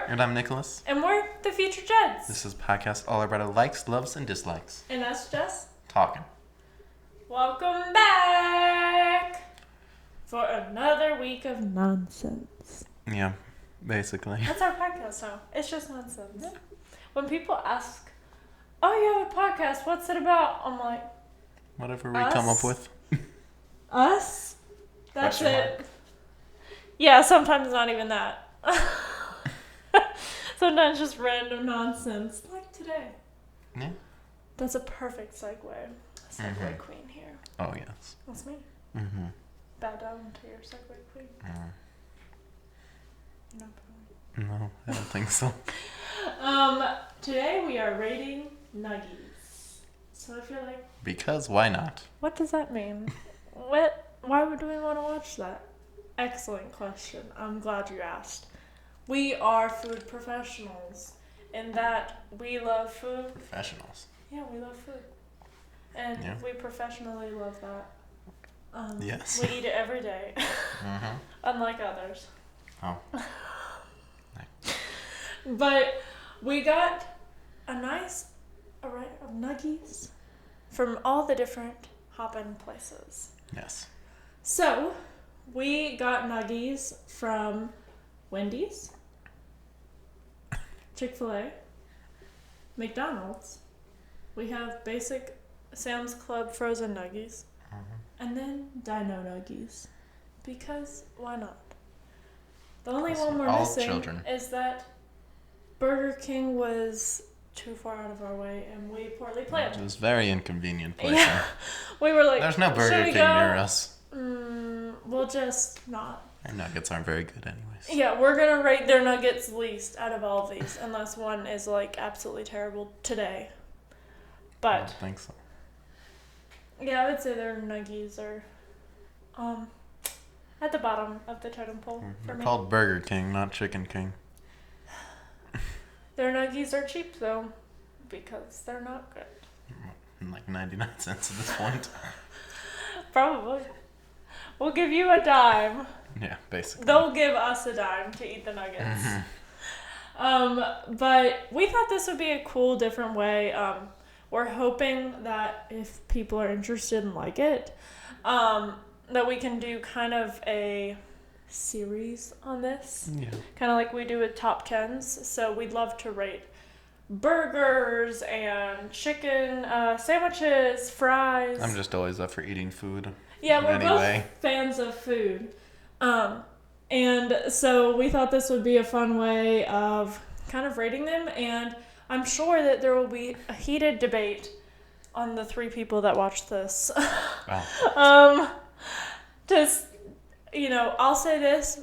And I'm Nicholas. And we're the Future Jeds. This is a podcast all about our likes, loves, and dislikes. And that's Jess. Talking. Welcome back for another week of nonsense. Yeah, basically. That's our podcast now. It's just nonsense. Yeah. When people ask, oh, you have a podcast, what's it about? I'm like, whatever we come up with. Us? That's it. Yeah, sometimes not even that. Sometimes just random nonsense, like today. Yeah. That's a perfect segue. Segue queen here. Oh, yes. That's me. Mm-hmm. Bow down to your segue queen. You're not bowing. No, I don't think so. Today we are rating Nuggies. So if you're like... Because why not? What does that mean? Why would we want to watch that? Excellent question. I'm glad you asked. We are food professionals in that we love food. Professionals. Yeah, we love food. And we professionally love that. Yes. We eat it every day. Mm-hmm. Unlike others. Oh. But we got a nice array of Nuggies from all the different hop-in places. Yes. So, we got Nuggies from Wendy's, Chick-fil-A, McDonald's. We have basic Sam's Club frozen Nuggies. And then Dino Nuggies. Because why not? The only one we're missing is that Burger King was too far out of our way and we poorly planned. It was very inconvenient place. Yeah. We were like, there's no Burger King near us. We'll just not. Our nuggets aren't very good anyways. Yeah, we're going to rate their nuggets least out of all of these, unless one is like absolutely terrible today. But I don't think so. Yeah, I would say their Nuggies are at the bottom of the totem pole for They're me. called Burger King, not Chicken King. Their Nuggies are cheap though, because they're not good. Like 99 cents at this point. Probably. We'll give you a dime. Yeah, basically. They'll give us a dime to eat the nuggets. But we thought this would be a cool, different way. We're hoping that if people are interested and like it, that we can do kind of a series on this. Yeah. Kind of like we do with top 10s. So we'd love to rate burgers and chicken sandwiches, fries. I'm just always up for eating food. Yeah, we're both fans of food. And so we thought this would be a fun way of kind of rating them. And I'm sure that there will be a heated debate on the 3 people that watch this. Wow. Just, I'll say this.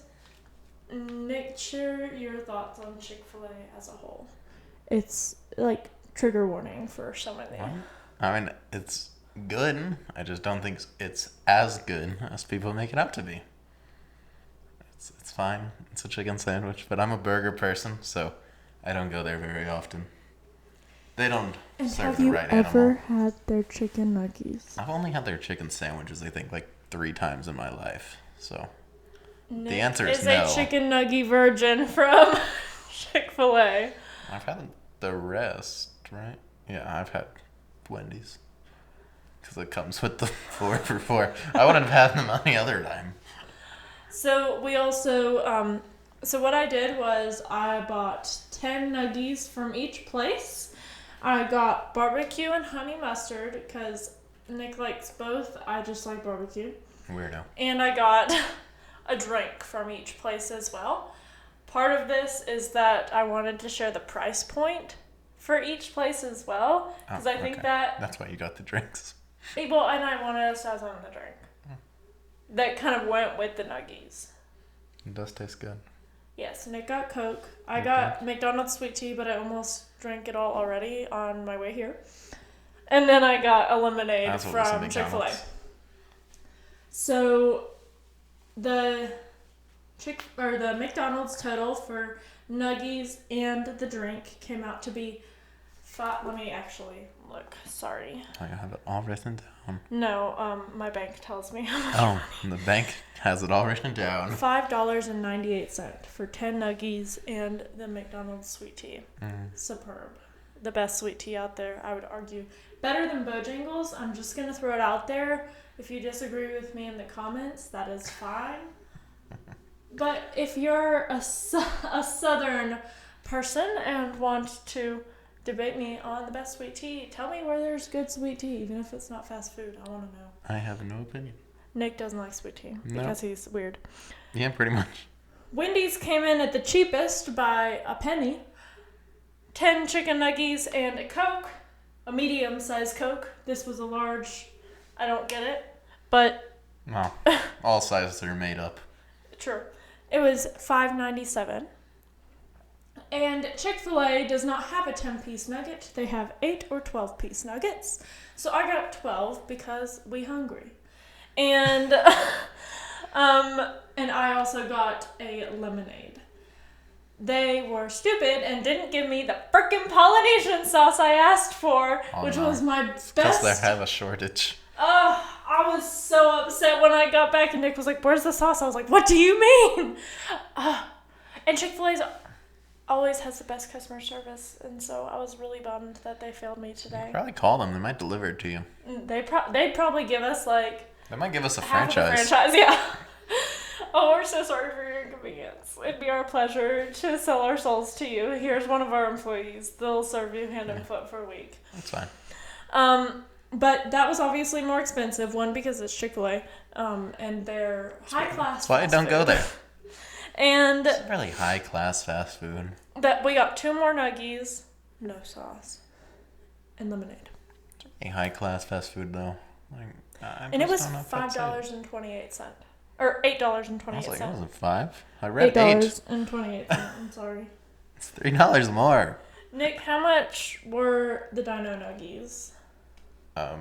Nick, share your thoughts on Chick-fil-A as a whole. It's like trigger warning for some of them. I mean, it's good. I just don't think it's as good as people make it out to be. It's fine. It's a chicken sandwich, but I'm a burger person, so I don't go there very often. They don't serve the right animal. Have you ever had their chicken nuggies? I've only had their chicken sandwiches, I think, like 3 times in my life. So Nick the answer is no. Is a chicken nuggie virgin from Chick-fil-A. I've had the rest, right? Yeah, I've had Wendy's. Because it comes with the 4 for $4. I wouldn't have had them any other time. So we also, so what I did was I bought 10 Nuggies from each place. I got barbecue and honey mustard because Nick likes both. I just like barbecue. Weirdo. And I got a drink from each place as well. Part of this is that I wanted to share the price point for each place as well. Because I think that... That's why you got the drinks. Well, and I wanted us to have something to drink. That kind of went with the Nuggies. It does taste good. Yes, Nick got Coke. I got McDonald's sweet tea, but I almost drank it all already on my way here. And then I got a lemonade from Chick-fil-A. So the McDonald's total for Nuggies and the drink came out to be Let me actually look. Sorry. I have it all written down. No, my bank tells me how much. Oh, the bank has it all written down. $5.98 for 10 Nuggies and the McDonald's sweet tea. Superb. The best sweet tea out there, I would argue. Better than Bojangles. I'm just going to throw it out there. If you disagree with me in the comments, that is fine. But if you're a southern person and want to debate me on the best sweet tea, tell me where there's good sweet tea, even if it's not fast food. I want to know. I have no opinion. Nick doesn't like sweet tea because he's weird. Yeah, pretty much. Wendy's came in at the cheapest by a penny. 10 chicken nuggies and a Coke. A medium-sized Coke. This was a large. I don't get it. But... Well, all sizes are made up. True. It was $5.97. And Chick-fil-A does not have a 10-piece nugget. They have 8 or 12-piece nuggets. So I got 12 because we hungry. And and I also got a lemonade. They were stupid and didn't give me the frickin' Polynesian sauce I asked for, which was my best. Because they have a shortage. I was so upset when I got back and Nick was like, "Where's the sauce?" I was like, "What do you mean?" And Chick-fil-A's always has the best customer service, and so I was really bummed that they failed me today. Probably call them. They might deliver it to you. They'd probably give us like... They might give us a half franchise. Of the franchise, yeah. Oh, we're so sorry for your inconvenience. It'd be our pleasure to sell our souls to you. Here's one of our employees. They'll serve you hand and foot for a week. That's fine. But that was obviously more expensive. One, because it's Chick-fil-A, and they're high class. That's why I don't go there. And it's really high class fast food. That we got 2 more Nuggies, no sauce, and lemonade. A high class fast food though. Like, and it was $5.28. Or $8.28. I was like, it wasn't 5. I read $8.28. I'm sorry. It's $3 more. Nick, how much were the Dino Nuggies? What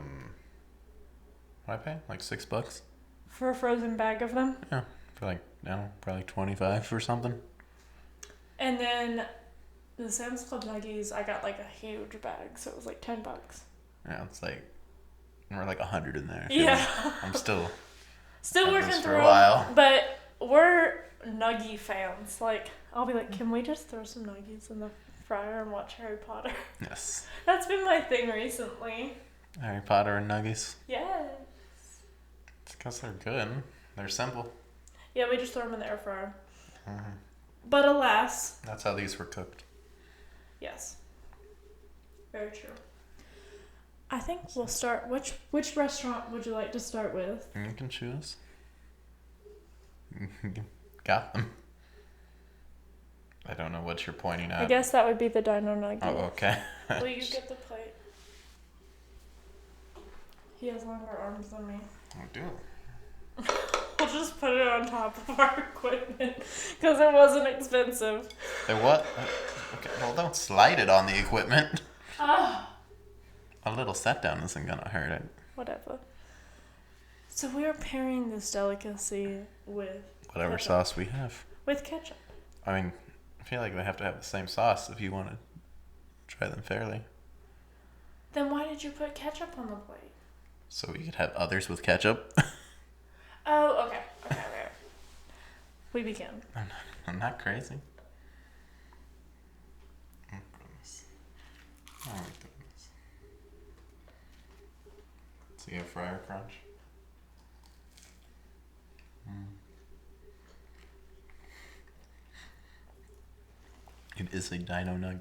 I pay? Like $6? For a frozen bag of them? Yeah. For like, I don't know, probably 25 or something. And then the Sam's Club Nuggies, I got like a huge bag, so it was like $10. Yeah, it's like, we're like 100 in there. Yeah. I'm still working through a while. But we're Nuggie fans. Like, I'll be like, can we just throw some Nuggies in the fryer and watch Harry Potter? Yes. That's been my thing recently. Harry Potter and Nuggies? Yes. It's because they're good. They're simple. Yeah, we just throw them in the air fryer. Mm-hmm. But alas. That's how these were cooked. Yes. Very true. I think we'll start. Which restaurant would you like to start with? You can choose. Got them. I don't know what you're pointing at. I guess that would be the Dino Nugget. Oh, okay. Will you get the plate? He has longer arms than me. I do. We'll just put it on top of our equipment because it wasn't expensive. It what? Okay, well, don't slide it on the equipment. A little set down isn't gonna hurt it. Whatever. So we are pairing this delicacy with whatever ketchup. Sauce we have. With ketchup. I mean, I feel like they have to have the same sauce if you want to try them fairly. Then why did you put ketchup on the plate? So we could have others with ketchup. Oh, okay. We begin. I'm not crazy. Oh, goodness. Oh, my goodness. See a fryer crunch? It is a dino nug.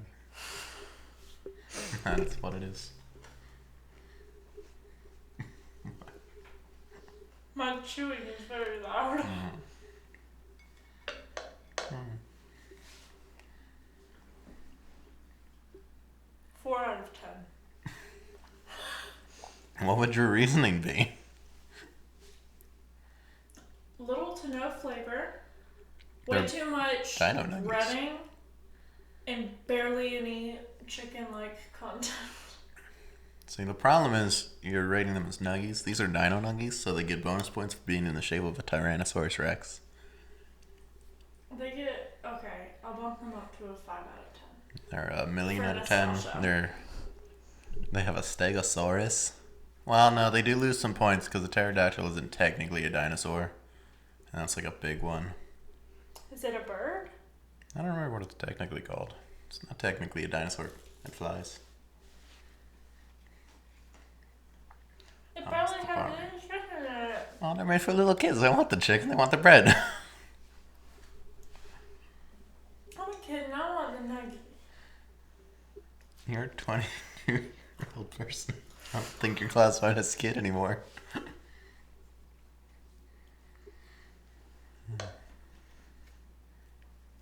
That's what it is. My chewing is very loud. 4 out of 10. What would your reasoning be? Little to no flavor. Way They're too much dino nuggets. breading. And barely any chicken-like content. See, the problem is you're rating them as nuggies. These are dino nuggies, so they get bonus points for being in the shape of a Tyrannosaurus Rex. They get, okay, I'll bump them up to a 5 out of 10. They're a million For out of the 10. Sasha. They're They have a Stegosaurus. Well, no, they do lose some points because the pterodactyl isn't technically a dinosaur. And that's like a big one. Is it a bird? I don't remember what it's technically called. It's not technically a dinosaur. It flies. It probably has chicken in it. Oh, they're made for little kids. They want the chicken. They want the bread. I'm a kid and I want the nugget. You're a 22-year-old person. I don't think you're classified as a kid anymore.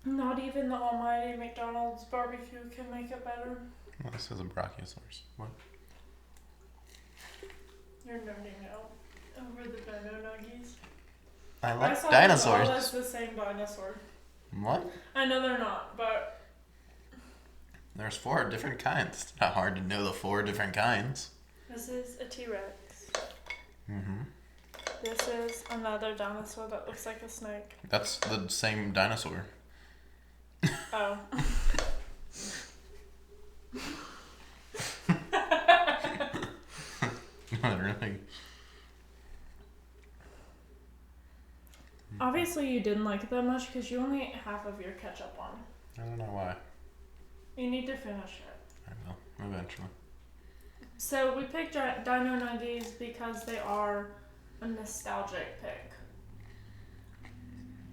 Not even the almighty McDonald's barbecue can make it better. Well, this is a brachiosaurus. What? You're nerding out over the dino nuggies. I like saw dinosaurs. All that's the same dinosaur. What? I know they're not, but There's 4 different kinds. It's not hard to know the 4 different kinds. this is a T-Rex. Mm-hmm. This is another dinosaur that looks like a snake. That's the same dinosaur. Oh. Not really. Obviously you didn't like it that much because you only ate half of your ketchup on. I don't know why. You need to finish it. I will, eventually. So we picked Dino Nuggies because they are a nostalgic pick.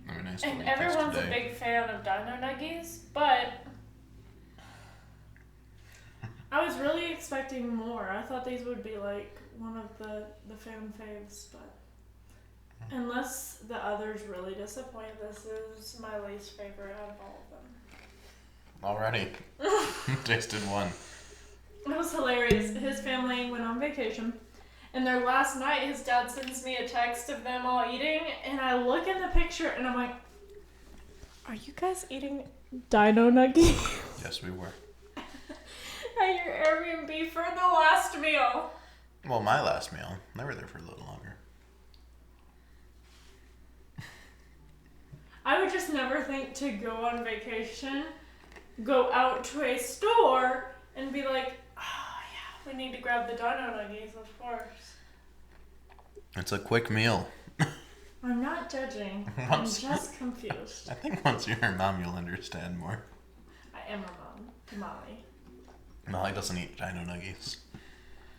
Very nice. And everyone's a big fan of Dino Nuggies, but I was really expecting more. I thought these would be like one of the fan faves, but unless the others really disappoint, this is my least favorite out of all of them. Already. Tasted one. It was hilarious. His family went on vacation, and their last night, his dad sends me a text of them all eating, and I look in the picture, and I'm like, are you guys eating Dino Nuggies? Yes, we were. At your Airbnb for the last meal. Well, my last meal. They were there for a little longer. I would just never think to go on vacation, go out to a store, and be like, oh yeah, we need to grab the Dino Nuggies, of course. It's a quick meal. I'm not judging. I'm just confused. I think once you're a mom, you'll understand more. I am a mom, Molly. Molly doesn't eat Dino Nuggies.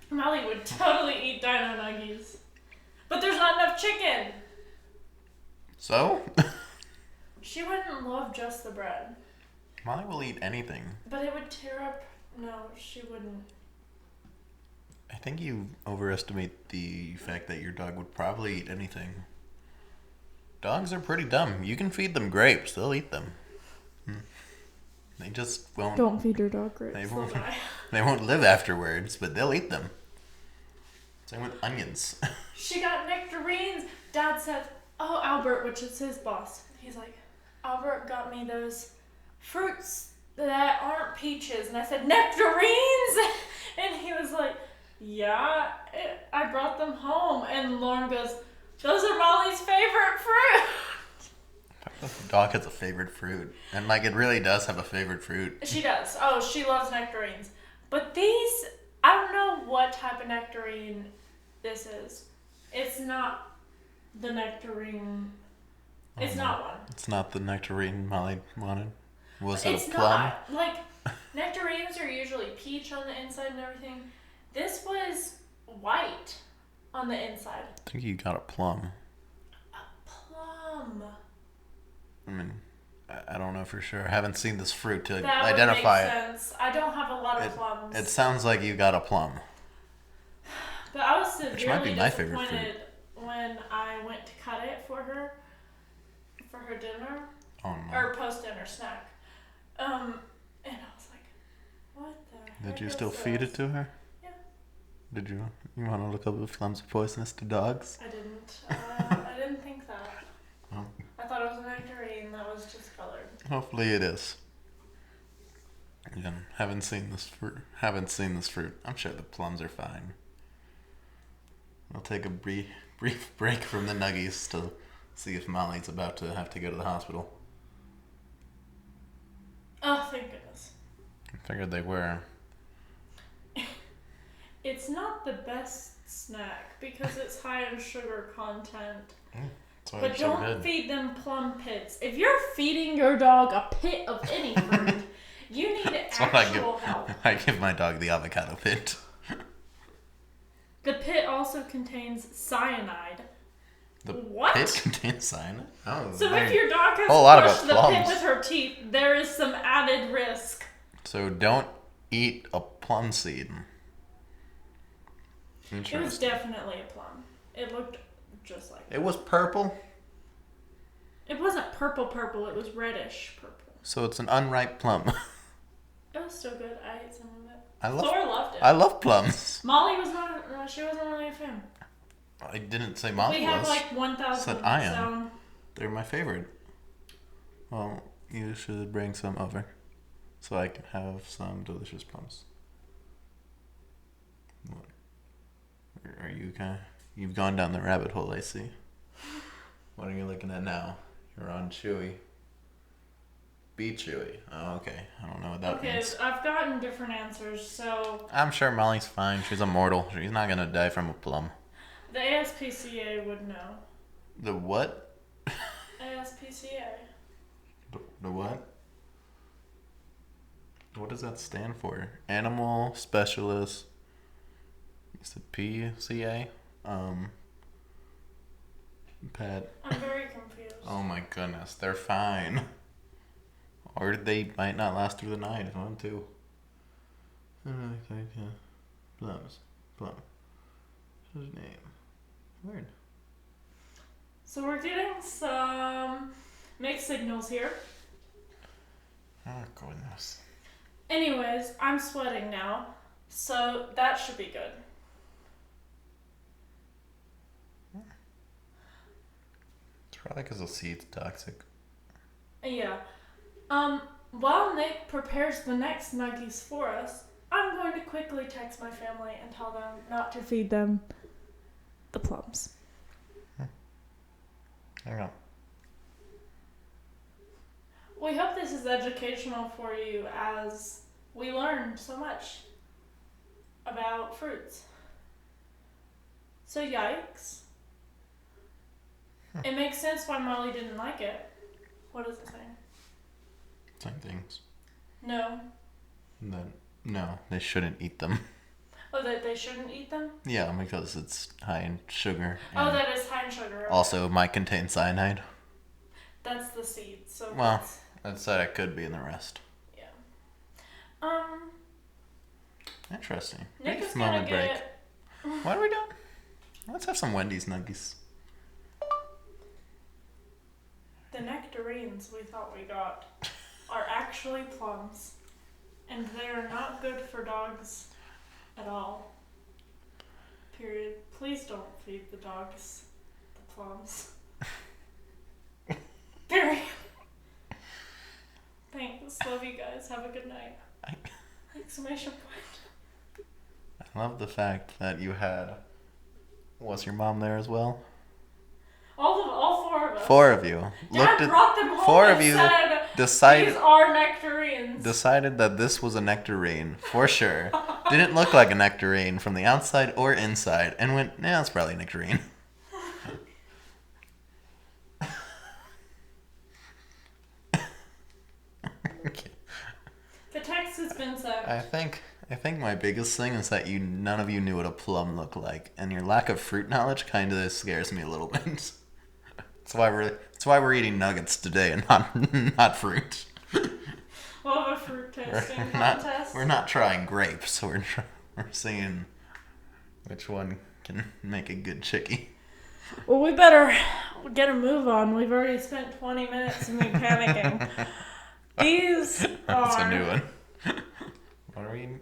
Molly would totally eat Dino Nuggies. But there's not enough chicken. So? She wouldn't love just the bread. Molly will eat anything. But it would tear up. No, she wouldn't. I think you overestimate the fact that your dog would probably eat anything. Dogs are pretty dumb. You can feed them grapes. They'll eat them. They just won't. Don't feed your dog grapes. They won't live afterwards, but they'll eat them. Same with onions. She got nectarines. Dad said, oh, Albert, which is his boss. He's like, Albert got me those fruits that aren't peaches. And I said, nectarines? And he was like, yeah, I brought them home. And Lauren goes, those are Molly's favorite fruit. The dog has a favorite fruit. And like it really does have a favorite fruit. She does. Oh, she loves nectarines. But these, I don't know what type of nectarine this is. It's not the nectarine. It's not one. It's not the nectarine Molly wanted. Was it It's a plum? not. Like, nectarines are usually peach on the inside and everything. This was white on the inside. I think you got a plum. A plum. I mean, I don't know for sure. I haven't seen this fruit to That identify would make sense. I don't have a lot of plums. It sounds like you got a plum. But I was Which might be severely my favorite disappointed when I went to cut it for her dinner. Oh no. Or post-dinner snack. And I was like, what the heck Did you is still this? feed it to her? Yeah. Did you? You want to look up if plums are poisonous to dogs? I didn't. I didn't think that. Oh. I thought it was a nectarine that was just colored. Hopefully it is. Again, haven't seen this fruit. I'm sure the plums are fine. I'll take a brief break from the Nuggies to see if Molly's about to have to go to the hospital. Oh, thank goodness. I figured they were. it's not the best snack because it's high in sugar content. That's why But it's don't so good. feed them plum pits. If you're feeding your dog a pit of any fruit, you need actual help. I give my dog the avocado pit. The pit also contains cyanide. The what? pit contains cyanide? Oh, so if your dog has crushed the pit with her teeth, there is some added risk. So don't eat a plum seed. It was definitely a plum. It looked just like it was purple? It wasn't purple, it was reddish purple. So it's an unripe plum. It was still good. I ate some of it. Thor loved it. I love plums. Molly was not, she wasn't really a fan. I didn't say Molly was. We have like 1,000. Said I am. So. They're my favorite. Well, you should bring some over so I can have some delicious plums. What? Are you kind of... You've gone down the rabbit hole, I see. What are you looking at now? You're on Chewy. Be Chewy. Oh, okay. I don't know what that means. Okay, I've gotten different answers, so... I'm sure Molly's fine. She's immortal. She's not going to die from a plum. The ASPCA would know. The what? ASPCA. The what? What does that stand for? Animal Specialist... It's the PCA? Pet. I'm very confused. Oh my goodness, they're fine. Or they might not last through the night. 1, 2. Plums. Plum. What's his name? Weird. So we're getting some mixed signals here. Oh goodness. Anyways, I'm sweating now, so that should be good. Probably because the seed's toxic. Yeah. While Nick prepares the next Nuggies for us, I'm going to quickly text my family and tell them not to feed them the plums. Hang on. We hope this is educational for you as we learned so much about fruits. So yikes. It makes sense why Molly didn't like it. What does it say? Same things. No. No, they shouldn't eat them. Oh, that they shouldn't eat them? Yeah, because it's high in sugar. Oh, that is high in sugar. Also might contain cyanide. That's the seed, so... Well, that said it could be in the rest. Yeah. Interesting. Nick is gonna get... What are we doing? Let's have some Wendy's Nuggies. The nectarines we thought we got are actually plums. And they're not good for dogs at all. Period. Please don't feed the dogs the plums. Period. Thanks. Love you guys. Have a good night. Exclamation point. I love the fact that you had... Was your mom there as well? All 4 of us. 4 of you. Dad brought them home 4 and of you said, decided, these are nectarines. Decided that this was a nectarine, for sure. Didn't look like a nectarine from the outside or inside, and went, nah, it's probably a nectarine. Okay. The text has been sent. I think my biggest thing is that none of you knew what a plum looked like, and your lack of fruit knowledge kind of scares me a little bit. That's why we're eating nuggets today and not fruit. We'll have a fruit tasting contest. We're not trying grapes. We're seeing which one can make a good chickie. Well, we better get a move on. We've already spent 20 minutes of me panicking. These That's are... a new one. What are we eating?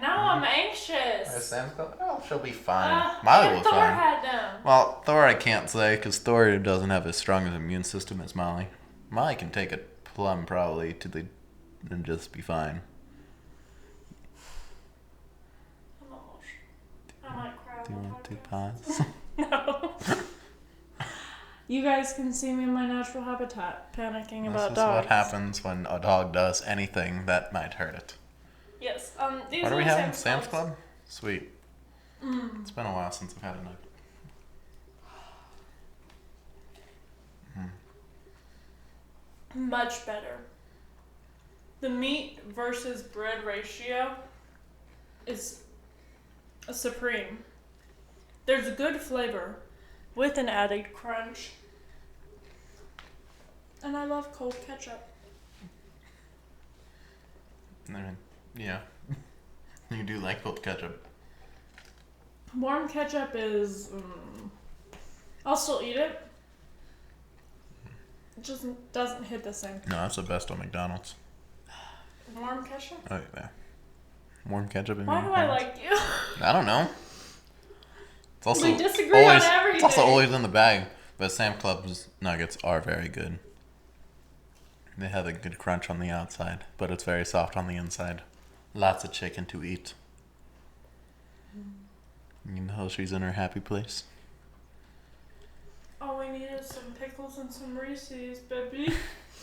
Now I'm anxious. Sam's Club? Oh, she'll be fine. Molly will be Thor fine. had them. Well, Thor I can't say, because Thor doesn't have as strong an immune system as Molly. Molly can take a plum probably and just be fine. I'm emotional. I might cry. Do you want to pause? No. You guys can see me in my natural habitat, panicking about dogs. This is what happens when a dog does anything that might hurt it. Yes. These What are we the having? Sam's Sam's Club? Sweet. It's been a while since I've had a nugget. Much better. The meat versus bread ratio is supreme. There's a good flavor with an added crunch. And I love cold ketchup. Yeah. You do like cold ketchup. Warm ketchup is... I'll still eat it. It just doesn't hit the same. No, that's the best on McDonald's. Warm ketchup? Oh, yeah. Warm ketchup. Why do I like you? I don't know. It's also we disagree on everything. It's also always in the bag. But Sam Club's nuggets are very good. They have a good crunch on the outside, but it's very soft on the inside. Lots of chicken to eat. You know she's in her happy place. All we need is some pickles and some Reese's, baby.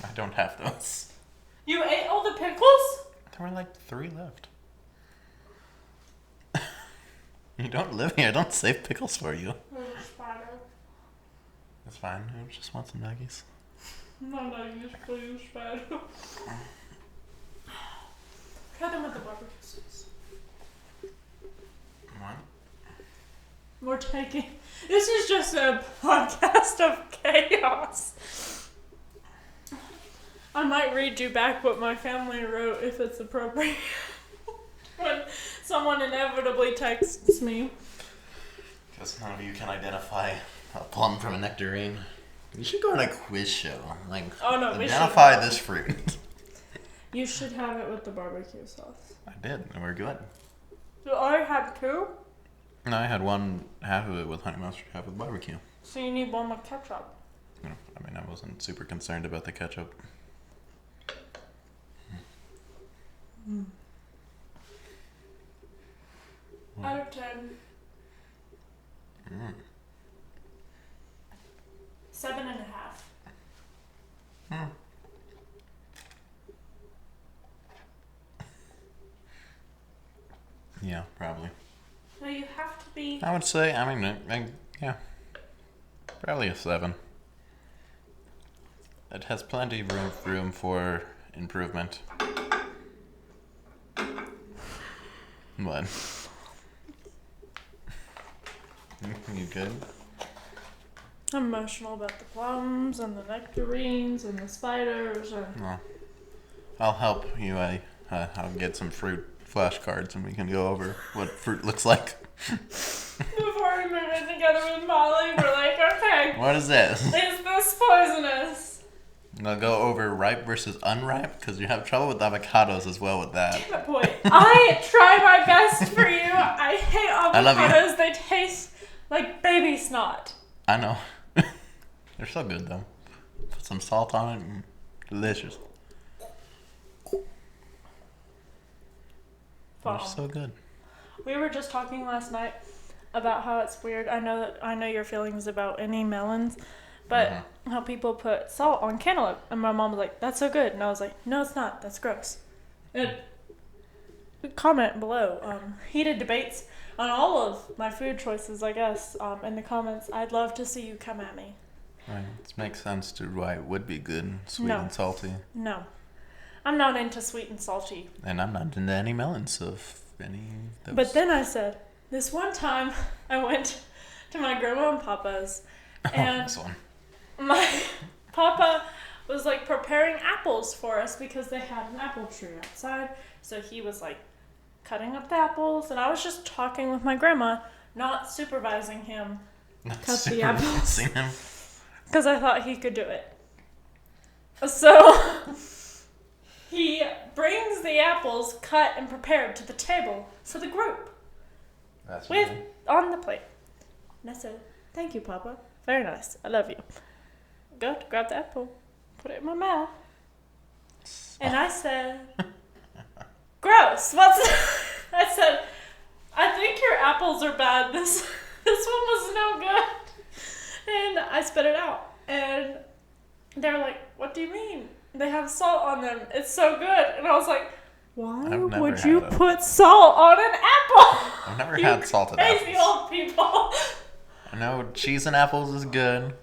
I don't have those. You ate all the pickles? There were like 3 left. You don't live here. I don't save pickles for you. That's fine. I just want some nuggies. No nuggies, please, Spider. Try them with the barbecue sauce. What? We're taking... This is just a podcast of chaos. I might read you back what my family wrote if it's appropriate. When someone inevitably texts me. Because none of you can identify a plum from a nectarine. You should go on a quiz show. Like, oh, no, identify this fruit. You should have it with the barbecue sauce. I did, and we're good. So I had 2? No, I had half of it with honey mustard, half with barbecue. So you need one with ketchup. No, I mean, I wasn't super concerned about the ketchup. Out of 10. 7.5. Yeah, probably. So you have to be... I would say, yeah. Probably a 7. It has plenty of room for improvement. What? You good? I'm emotional about the plums and the nectarines and the spiders. Well, I'll help you. I'll get some fruit flashcards and we can go over what fruit looks like. Before we move in together with Molly, we're like, okay. What is this? Is this poisonous? And I'll go over ripe versus unripe because you have trouble with avocados as well with that. Damn it, boy. I try my best for you. I hate avocados. I love you. They taste like baby snot. I know. They're so good though. Put some salt on it. Delicious. They're so good. We were just talking last night about how it's weird. I know your feelings about any melons, but how people put salt on cantaloupe. And my mom was like, "That's so good," and I was like, "No, it's not. That's gross." And comment below. Heated debates on all of my food choices, I guess. In the comments, I'd love to see you come at me. Right. It makes sense to why it would be good, sweet and salty. No. I'm not into sweet and salty. And I'm not into any melons of any of those. But then I said, this one time I went to my grandma and papa's, and this one. my papa was like preparing apples for us because they had an apple tree outside. So he was like cutting up the apples, and I was just talking with my grandma, not supervising him cut the apples. Because I thought he could do it. So he brings the apples cut and prepared to the table for the group. That's with on the plate. And I said, "Thank you, Papa. Very nice. I love you." Go to grab the apple, put it in my mouth. And I said, "Gross. What's..." I said, "I think your apples are bad. This one was no good." And I spit it out. And they're like, "What do you mean? They have salt on them. It's so good." And I was like, "Why would you put salt on an apple?" I've never had salted crazy apples. old people. I know cheese and apples is good.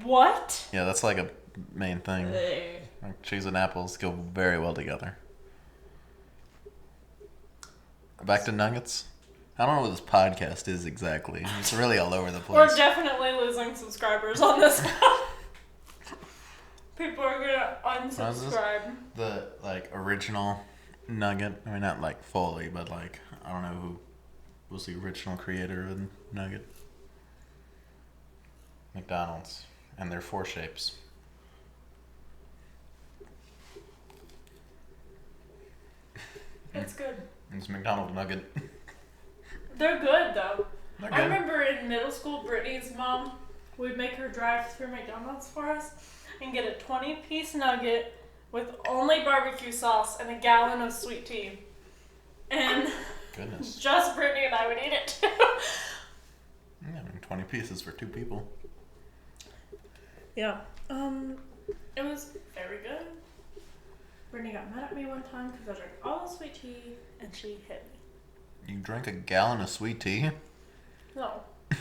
What? Yeah, that's like a main thing. Like cheese and apples go very well together. Back to nuggets. I don't know what this podcast is exactly. It's really all over the place. We're definitely losing subscribers on this one. People are gonna unsubscribe. The like original nugget. I mean, not like fully, but like I don't know who was the original creator of the nugget. McDonald's and their 4 shapes. It's good. It's McDonald's nugget. They're good though. They're I good. remember in middle school, Brittany's mom would make her drive through McDonald's for us and get a 20-piece nugget with only barbecue sauce and a gallon of sweet tea. And Goodness. just Brittany and I would eat it too. Yeah, I mean, 20 pieces for 2 people. Yeah. It was very good. Brittany got mad at me one time because I drank all the sweet tea and she hit me. You drank a gallon of sweet tea? No. I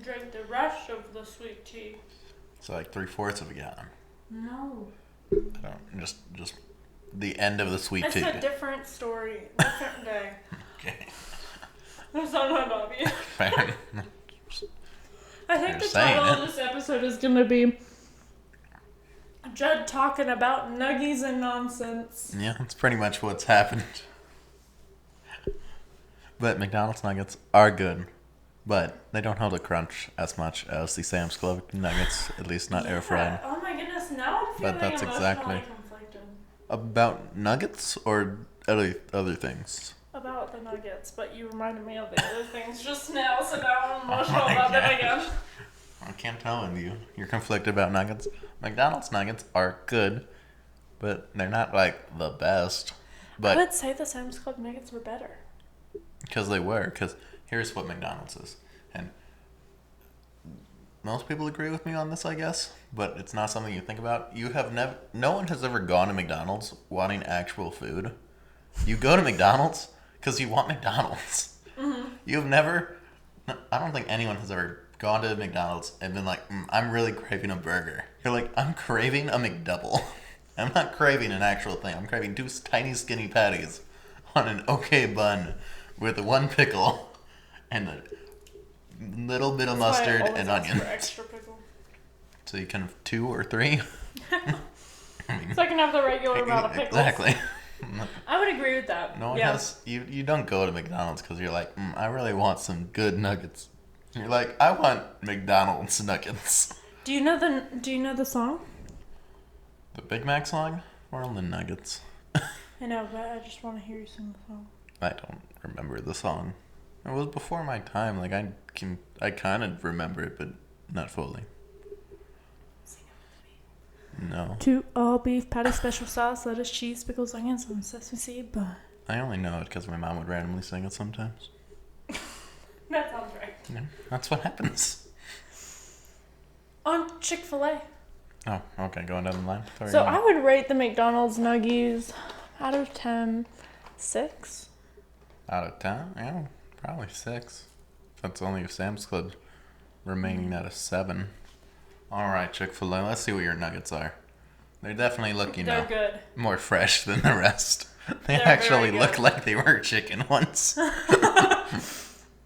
drank the rest of the sweet tea. So like 3/4 of a gallon. No. I don't just the end of the sweet It's tea. a different story. Different day. Okay. That's not my Bobby. Fair. I think You're the saying title it. of this episode is going to be Judd talking about nuggies and nonsense. Yeah, that's pretty much what's happened. But McDonald's nuggets are good, but they don't hold a crunch as much as the Sam's Club nuggets, at least not air fried. Oh my goodness, now I'm feeling But that's exactly- conflicted About nuggets or other things? about the nuggets, but you reminded me of the other things just now, so now I'm emotional my about them God. again. I can't tell you. You're conflicted about nuggets. McDonald's nuggets are good, but they're not like the best. I But would say the Sam's Club nuggets were better. because they were, because here's what McDonald's is, and most people agree with me on this, I guess, but it's not something you think about. No one has ever gone to McDonald's wanting actual food. You go to McDonald's because you want McDonald's. Mm-hmm. You've never, I don't think anyone has ever gone to McDonald's and been like, I'm really craving a burger. You're like, I'm craving a McDouble. I'm not craving an actual thing. I'm craving 2 tiny skinny patties on an okay bun with 1 pickle and a little bit of That's why I mustard always and ask for onions. extra pickle. So you can have 2 or 3. So I can have the regular amount of pickles. Exactly. I would agree with that. No one yeah. has. You don't go to McDonald's because you're like, I really want some good nuggets. You're like, I want McDonald's nuggets. Do you know the song? The Big Mac song or on the nuggets? I know, but I just want to hear you sing the song. I don't remember the song. It was before my time. Like I kind of remember it, but not fully. Sing it with me. No. 2 all beef patty, special sauce, lettuce, cheese, pickles, onions, and sesame seed bun. I only know it because my mom would randomly sing it sometimes. That sounds right. Yeah, that's what happens. On Chick-fil-A. Oh, okay. Going down the line. Sorry, So I would rate the McDonald's Nuggies out of 10, 6. Out of 10? Yeah, probably 6. That's only if Sam's Club remaining at a 7. Alright, Chick-fil-A, let's see what your nuggets are. They definitely look, They're good. more fresh than the rest. They They're actually very look good. like they were chicken once.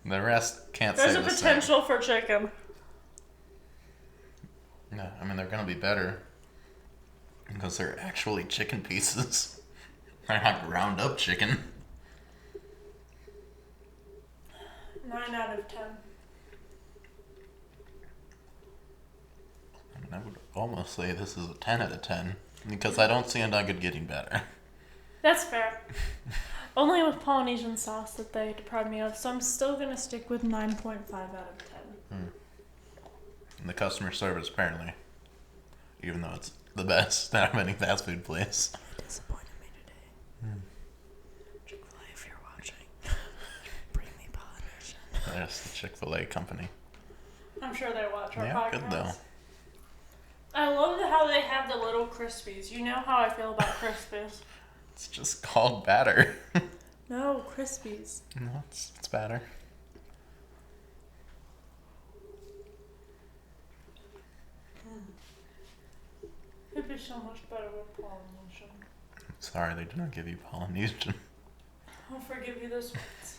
The rest can't There's say a the potential for chicken. same. No, I mean, they're going to be better. Because they're actually chicken pieces. They're not ground up chicken. 9 out of 10. I mean, I would almost say this is a 10 out of 10. Because I don't see a nugget getting better. That's fair. Only with Polynesian sauce that they deprived me of, so I'm still going to stick with 9.5 out of 10. And the customer service, apparently. Even though it's the best out of any fast food place. Disappointed me today. Chick-fil-A, if you're watching, bring me Polynesian. There's the Chick-fil-A company. I'm sure they watch our Yeah, podcast. good though. I love how they have the little Crispies. You know how I feel about Crispies. It's just called batter. No, Crispies. No, it's better. It'd be so much better with Polynesian. Sorry, they do not give you Polynesian. I'll forgive you this once.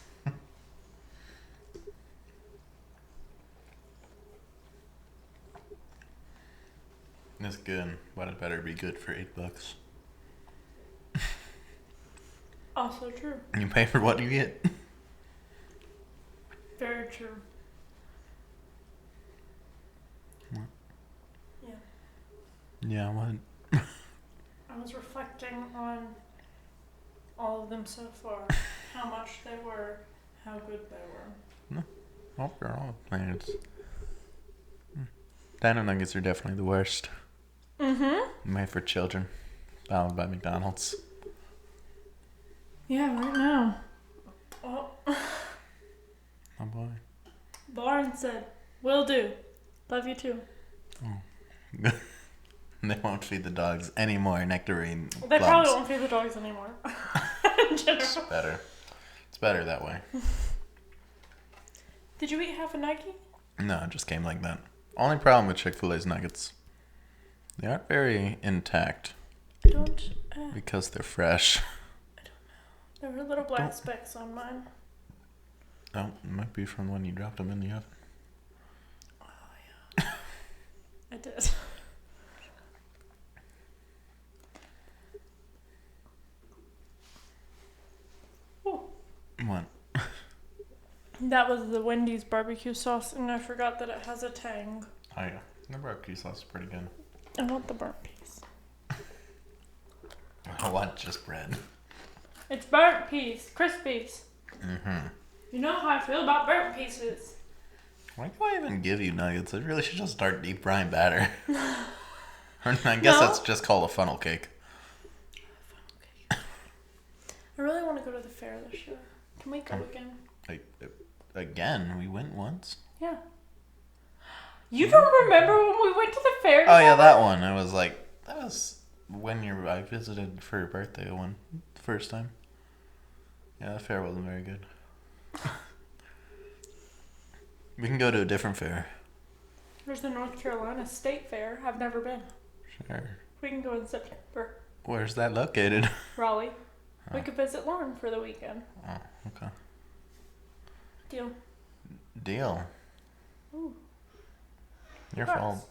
It's good, but it better be good for $8. Also true. You pay for what you get. Very true. What? Yeah. Yeah, what? I was reflecting on all of them so far. How much they were, how good they were. Overall, it's Dino Nuggets are definitely the worst. Mm-hmm. Made for children. Followed by McDonald's. Yeah, right now. Oh. Oh boy. Lauren said, "Will do. Love you too." Oh. They won't feed the dogs any more nectarine. They probably won't feed the dogs anymore. In general. It's better. It's better that way. Did you eat half a Nuggie? No, it just came like that. Only problem with Chick-fil-A's nuggets. They aren't very intact. I don't. Because they're fresh. I don't know. There were little black specks on mine. Oh, it might be from when you dropped them in the oven. Oh, yeah. I did. Ooh. What? That was the Wendy's barbecue sauce, and I forgot that it has a tang. Oh yeah, the barbecue sauce is pretty good. I want the burnt piece. I want just bread. It's burnt piece, Crispies. Mm-hmm. You know how I feel about burnt pieces. Why do I even give you nuggets? I really should just start deep frying batter. Or I guess that's just called a funnel cake. I really want to go to the fair this year. Can we go again? Again? We went once? Yeah. You don't remember when we went to the fair together? Oh yeah, that one. I was like, that was when I visited for your birthday the first time. Yeah, the fair wasn't very good. We can go to a different fair. There's the North Carolina State Fair. I've never been. Sure. We can go in September. Where's that located? Raleigh. Oh. We could visit Lauren for the weekend. Oh, okay. Deal. Ooh. Your fault.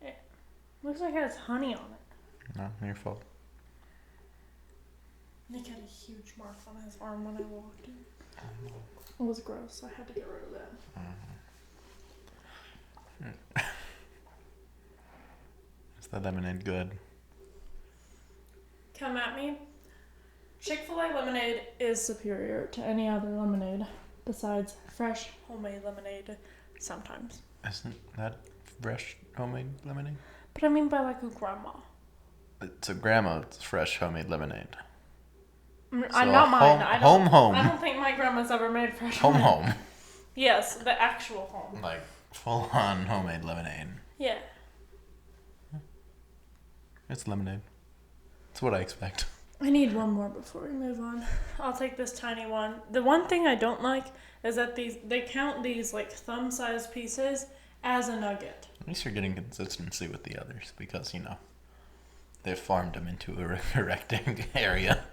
It looks like it has honey on it. No, your fault. Nick had a huge mark on his arm when I walked in. It was gross. I had to get rid of that. Is that lemonade good? Come at me. Chick-fil-A lemonade is superior to any other lemonade besides fresh homemade lemonade sometimes. Isn't that fresh homemade lemonade? But I mean by like a grandma. It's a grandma's fresh homemade lemonade. Not mine. Home. I don't think my grandma's ever made fresh Home. Yes, the actual home. Like full on homemade lemonade. Yeah. It's lemonade. It's what I expect. I need one more before we move on. I'll take this tiny one. The one thing I don't like is that they count these like thumb-sized pieces as a nugget. At least you're getting consistency with the others because, they've farmed them into a rectangle area.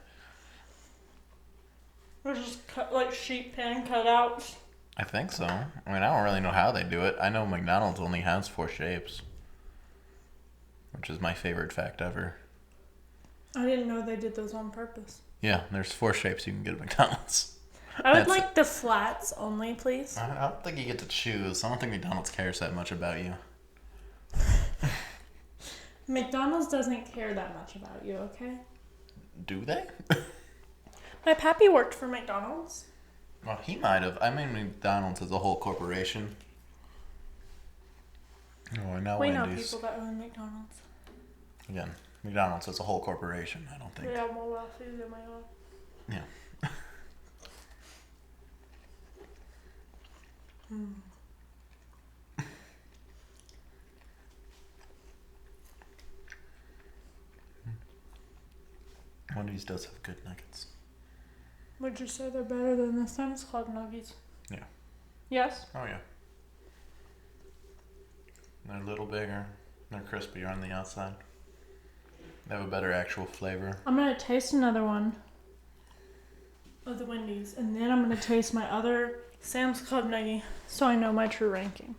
They're just like sheet pan cutouts. I think so. I mean, I don't really know how they do it. I know McDonald's only has 4 shapes, which is my favorite fact ever. I didn't know they did those on purpose. Yeah, there's 4 shapes you can get at McDonald's. I would like the flats only, please. I don't think you get to choose. I don't think McDonald's cares that much about you. McDonald's doesn't care that much about you, okay? Do they? My pappy worked for McDonald's. Well, he might have. I mean, McDonald's as a whole corporation. Oh, now we know Wendy's. people that own McDonald's. Again, McDonald's as a whole corporation, I don't think. Yeah, more wealthy than my own. Yeah. Wendy's does have good nuggets. Would you say they're better than the Sam's Club Nuggies? Yeah. Yes? Oh, yeah. They're a little bigger. They're crispier on the outside. They have a better actual flavor. I'm going to taste another one of the Wendy's, and then I'm going to taste my other Sam's Club Nuggie so I know my true ranking.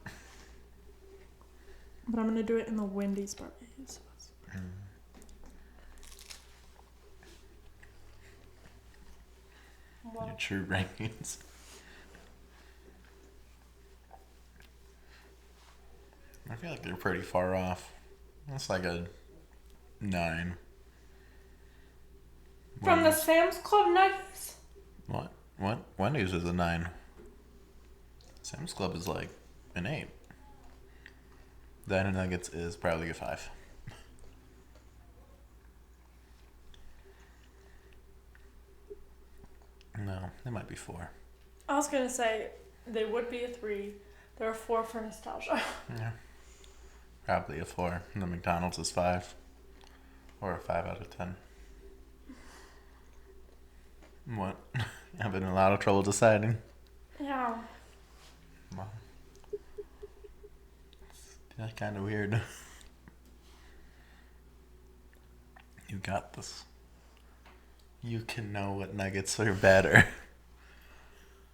But I'm going to do it in the Wendy's barbecue sauce. Your true rankings. I feel like they're pretty far off. That's like a 9. From the Sam's Club Nuggets? What? Wendy's is a 9. Sam's Club is like an 8. Dino Nuggets is probably a 5. No, they might be 4. I was going to say they would be a 3. They're a 4 for nostalgia. Yeah. Probably a 4. The McDonald's is 5. Or a 5 out of 10. What? I've been in a lot of trouble deciding. Yeah. Well, it's kind of weird. You got this. You can know what nuggets are better.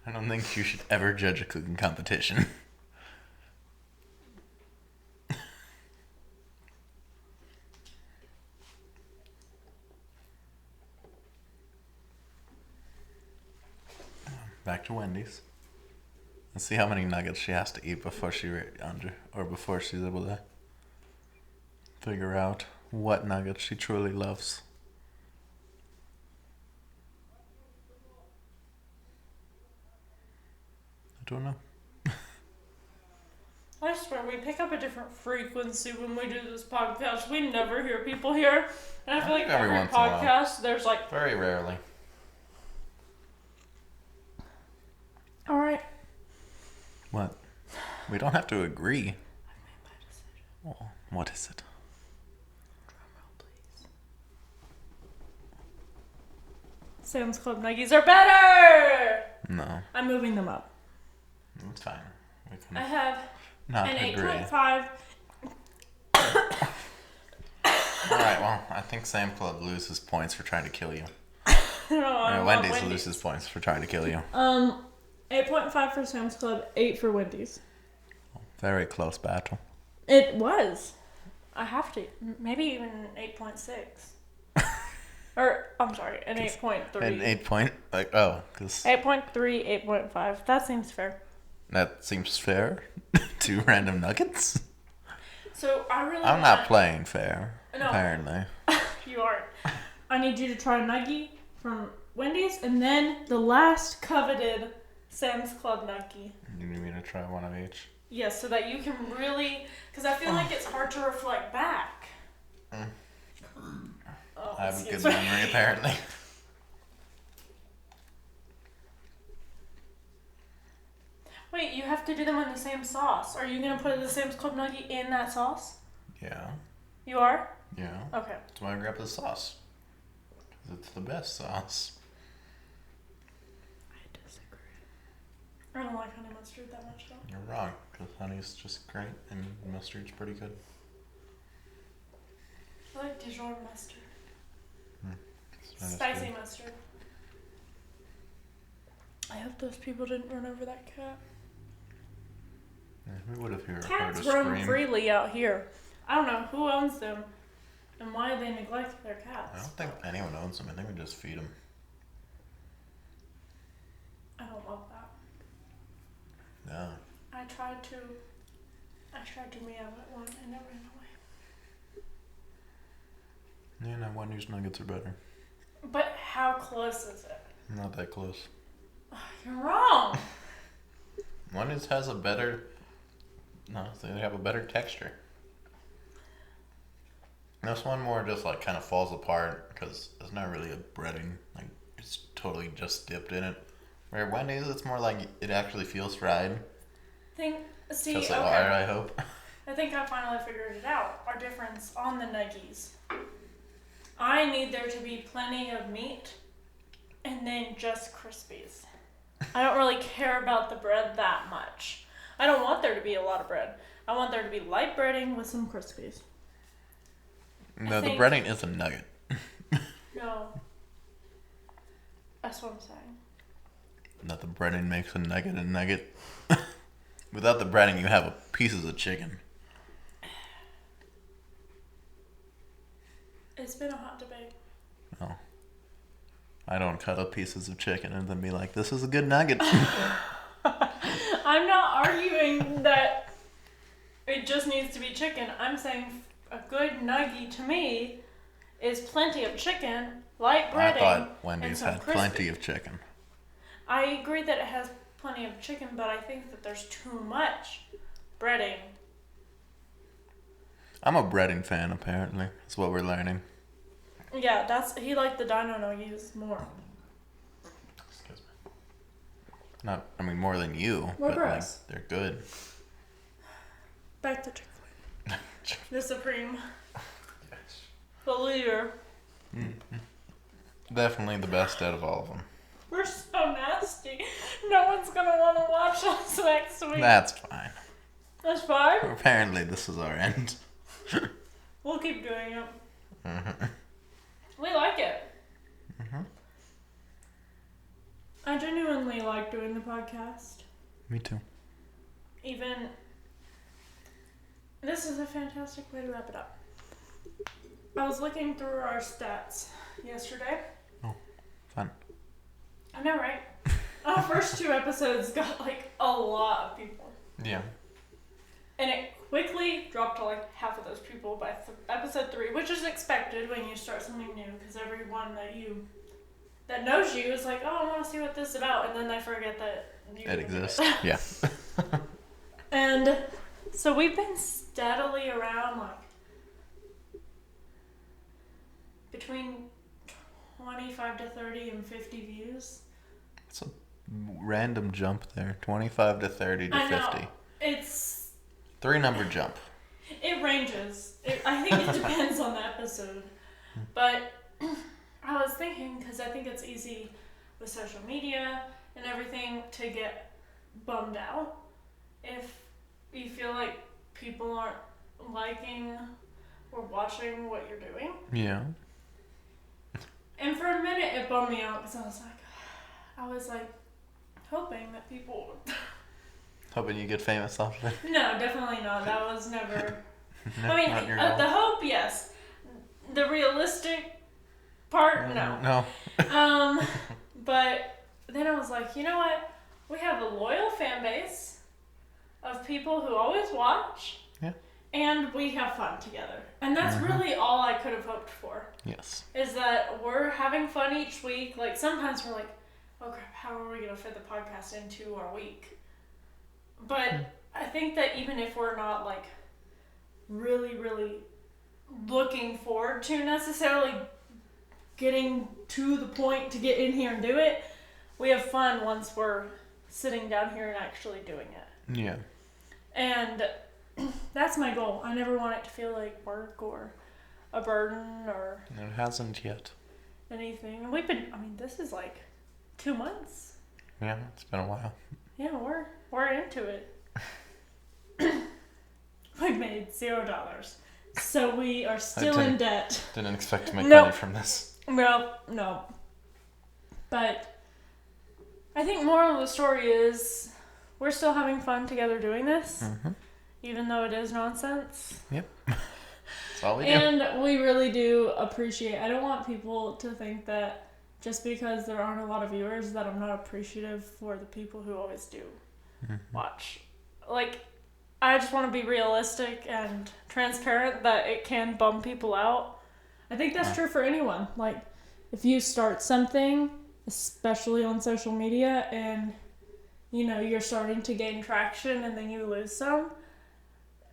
I don't think you should ever judge a cooking competition. Back to Wendy's. Let's see how many nuggets she has to eat before before she's able to figure out what nuggets she truly loves. I don't know. I swear, we pick up a different frequency when we do this podcast. We never hear people here. And I feel like every podcast, there's like... Very rarely. Alright. What? We don't have to agree. I've made my decision. Oh, what is it? Drumroll, please. Sam's Club Nuggies are better! No. I'm moving them up. It's fine. We can I have not an agree. 8.5. Alright, well, I think Sam Club loses points for trying to kill you. No, Wendy's loses points for trying to kill you. 8.5 for Sam's Club, 8 for Wendy's. Very close battle. It was. I have to. Maybe even 8.6. Or, I'm sorry, an 8.3. An 8 point? Like, because... 8.3, 8.5. That seems fair. That seems fair? 2 random nuggets? So, I'm not playing fair, no. Apparently. You aren't. I need you to try a Nuggie from Wendy's, and then the last coveted Sam's Club Nuggie. You need me to try one of each? Yes, so that you can really... Because I feel like it's hard to reflect back. Oh, I have a good memory, apparently. Wait, you have to do them in the same sauce. Are you going to put the Sam's Club Nuggie in that sauce? Yeah. You are? Yeah. Okay. That's why I grabbed the sauce. Because it's the best sauce. I disagree. I don't like honey mustard that much, though. You're wrong, because honey's just great, and mustard's pretty good. I like Dijon mustard. Spicy Spicy mustard. I hope those people didn't run over that cat. Yeah, we would have heard Cats a roam scream. freely out here. I don't know who owns them and why they neglect their I cats. don't think anyone owns them. I think we just feed them. I don't love that. No. I tried to meow at one and it ran away. Yeah, no, Wendy's nuggets are better. But how close is it? Not that close. You're wrong. Wendy's has a better... No, they have a better texture. This one more just like kind of falls apart because it's not really a breading. Like it's totally just dipped in it. Where Wendy's, it's more like it actually feels fried. See, Just like okay. water, I hope. I think I finally figured it out. Our difference on the Nuggies. I need there to be plenty of meat and then just Crispies. I don't really care about the bread that much. I don't want there to be a lot of bread. I want there to be light breading with some Crispies. No, the breading is a nugget. No. That's what I'm saying. That the breading makes a nugget. Without the breading, you have pieces of chicken. It's been a hot debate. No. I don't cut up pieces of chicken and then be like, this is a good nugget. I'm not arguing that it just needs to be chicken. I'm saying a good nuggie to me is plenty of chicken, light breading, I thought Wendy's and some had crispy. plenty of chicken. I agree that it has plenty of chicken, but I think that there's too much breading. I'm a breading fan, apparently. That's what we're learning. Yeah, he liked the Dino Nuggies more. Excuse me. More than you. More but gross. They're good. Back to Chick-fil-A. The Supreme. The leader. Mm-hmm. Definitely the best out of all of them. We're so nasty. No one's gonna want to watch us next week. That's fine. That's fine? Apparently this is our end. We'll keep doing it. Mm-hmm. We like it. Mm-hmm. I genuinely like doing the podcast. Me too. This is a fantastic way to wrap it up. I was looking through our stats yesterday. Oh, fun. I know, right? Our first 2 episodes got a lot of people. Yeah. And it quickly dropped to half of those people by episode 3, which is expected when you start something new, because everyone that knows you is like, oh, I want to see what this is about, and then they forget that it exists. Yeah. And so we've been steadily around between 25 to 30 and 50 views. It's a random jump there. 25 to 30 to 50. I know. It's 3-number jump. It ranges. I think it depends on the episode. But I was thinking, because I think it's easy with social media and everything to get bummed out if you feel like people aren't liking or watching what you're doing. Yeah. And for a minute it bummed me out because I was hoping that people Hoping you get famous off of it? No, definitely not. That was never... No, not your goal. The hope, yes. The realistic part, no. No. But then I was like, you know what? We have a loyal fan base of people who always watch. Yeah. And we have fun together. And that's really all I could have hoped for. Yes. Is that we're having fun each week. Sometimes we're like, oh crap, how are we going to fit the podcast into our week? But I think that even if we're not really, really looking forward to necessarily getting to the point to get in here and do it, we have fun once we're sitting down here and actually doing it. Yeah. And that's my goal. I never want it to feel like work or a burden or... It hasn't yet. Anything. And we've been... this is 2 months. Yeah, it's been a while. Yeah, we're into it. We've made $0. So we are still in debt. Didn't expect to make money from this. No. But I think moral of the story is we're still having fun together doing this. Mm-hmm. Even though it is nonsense. Yep. That's all we do. And we really do appreciate... I don't want people to think that just because there aren't a lot of viewers that I'm not appreciative for the people who always do watch. I just want to be realistic and transparent that it can bum people out. I think that's true for anyone. If you start something, especially on social media, and you're starting to gain traction and then you lose some,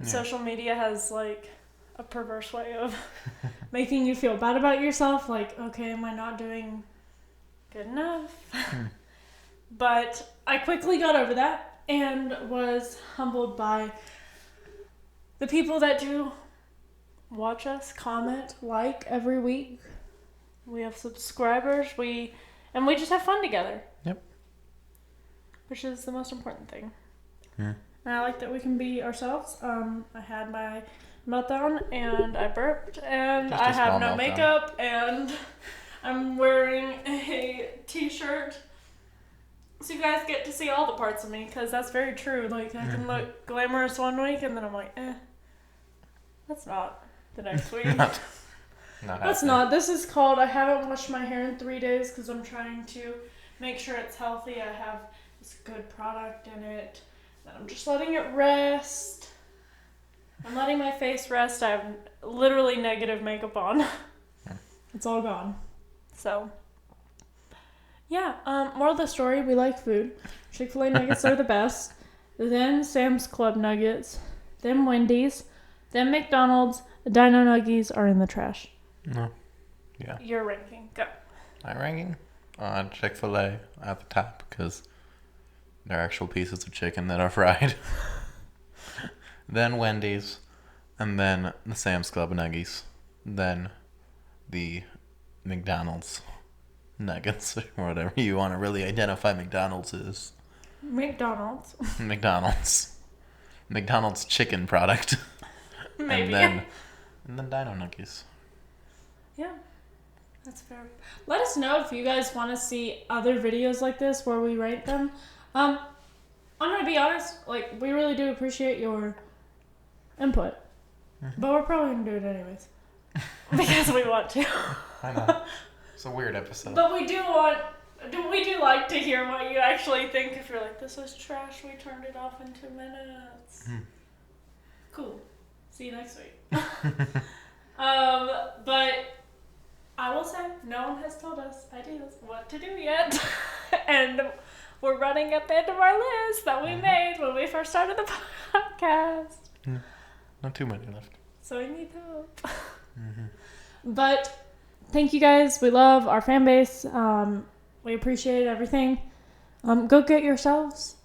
social media has a perverse way of making you feel bad about yourself. Okay, am I not doing good enough? But I quickly got over that and was humbled by the people that do watch us, comment, every week. We have subscribers. We And we just have fun together. Yep. Which is the most important thing. Hmm. And I like that we can be ourselves. I had my meltdown and I burped and I have no makeup and I'm wearing a t-shirt. So you guys get to see all the parts of me because that's very true. Like I can look glamorous one week and then I'm like, that's not the next week. That's not. This is called I haven't washed my hair in 3 days because I'm trying to make sure it's healthy. I have this good product in it. And I'm just letting it rest. I'm letting my face rest. I have literally negative makeup on. It's all gone. So, yeah. Moral of the story, we like food. Chick-fil-A nuggets are the best. Then Sam's Club nuggets. Then Wendy's. Then McDonald's. Dino Nuggies are in the trash. No. Yeah. Your ranking. Go. My ranking? Chick-fil-A at the top because they're actual pieces of chicken that are fried. Then Wendy's. And then the Sam's Club Nuggies. Then the McDonald's nuggets or whatever you want to really identify McDonald's as. McDonald's. McDonald's chicken product. Maybe. And then Dino Nuggies. Yeah, that's fair. Let us know if you guys want to see other videos like this where we rate them. I'm gonna be honest, like we really do appreciate your input, but we're probably gonna do it anyways because we want to. I know. It's a weird episode. But we do like to hear what you actually think. If you're like, this was trash, we turned it off in 2 minutes. Cool. See you next week. But I will say, no one has told us ideas what to do yet. And we're running at the end of our list that we made when we first started the podcast. Not too many left. So we need help. But thank you guys. We love our fan base. We appreciate everything. Go get yourselves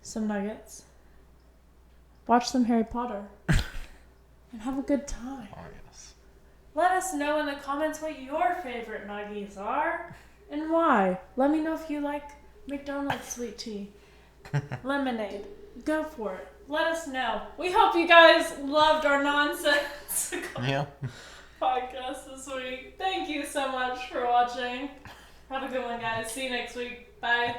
some nuggets. Watch some Harry Potter. And have a good time. Oh, yes. Let us know in the comments what your favorite nuggies are and why. Let me know if you like McDonald's sweet tea. Lemonade. Go for it. Let us know. We hope you guys loved our nonsense podcast this week. Thank you so much for watching. Have a good one, guys. See you next week. Bye.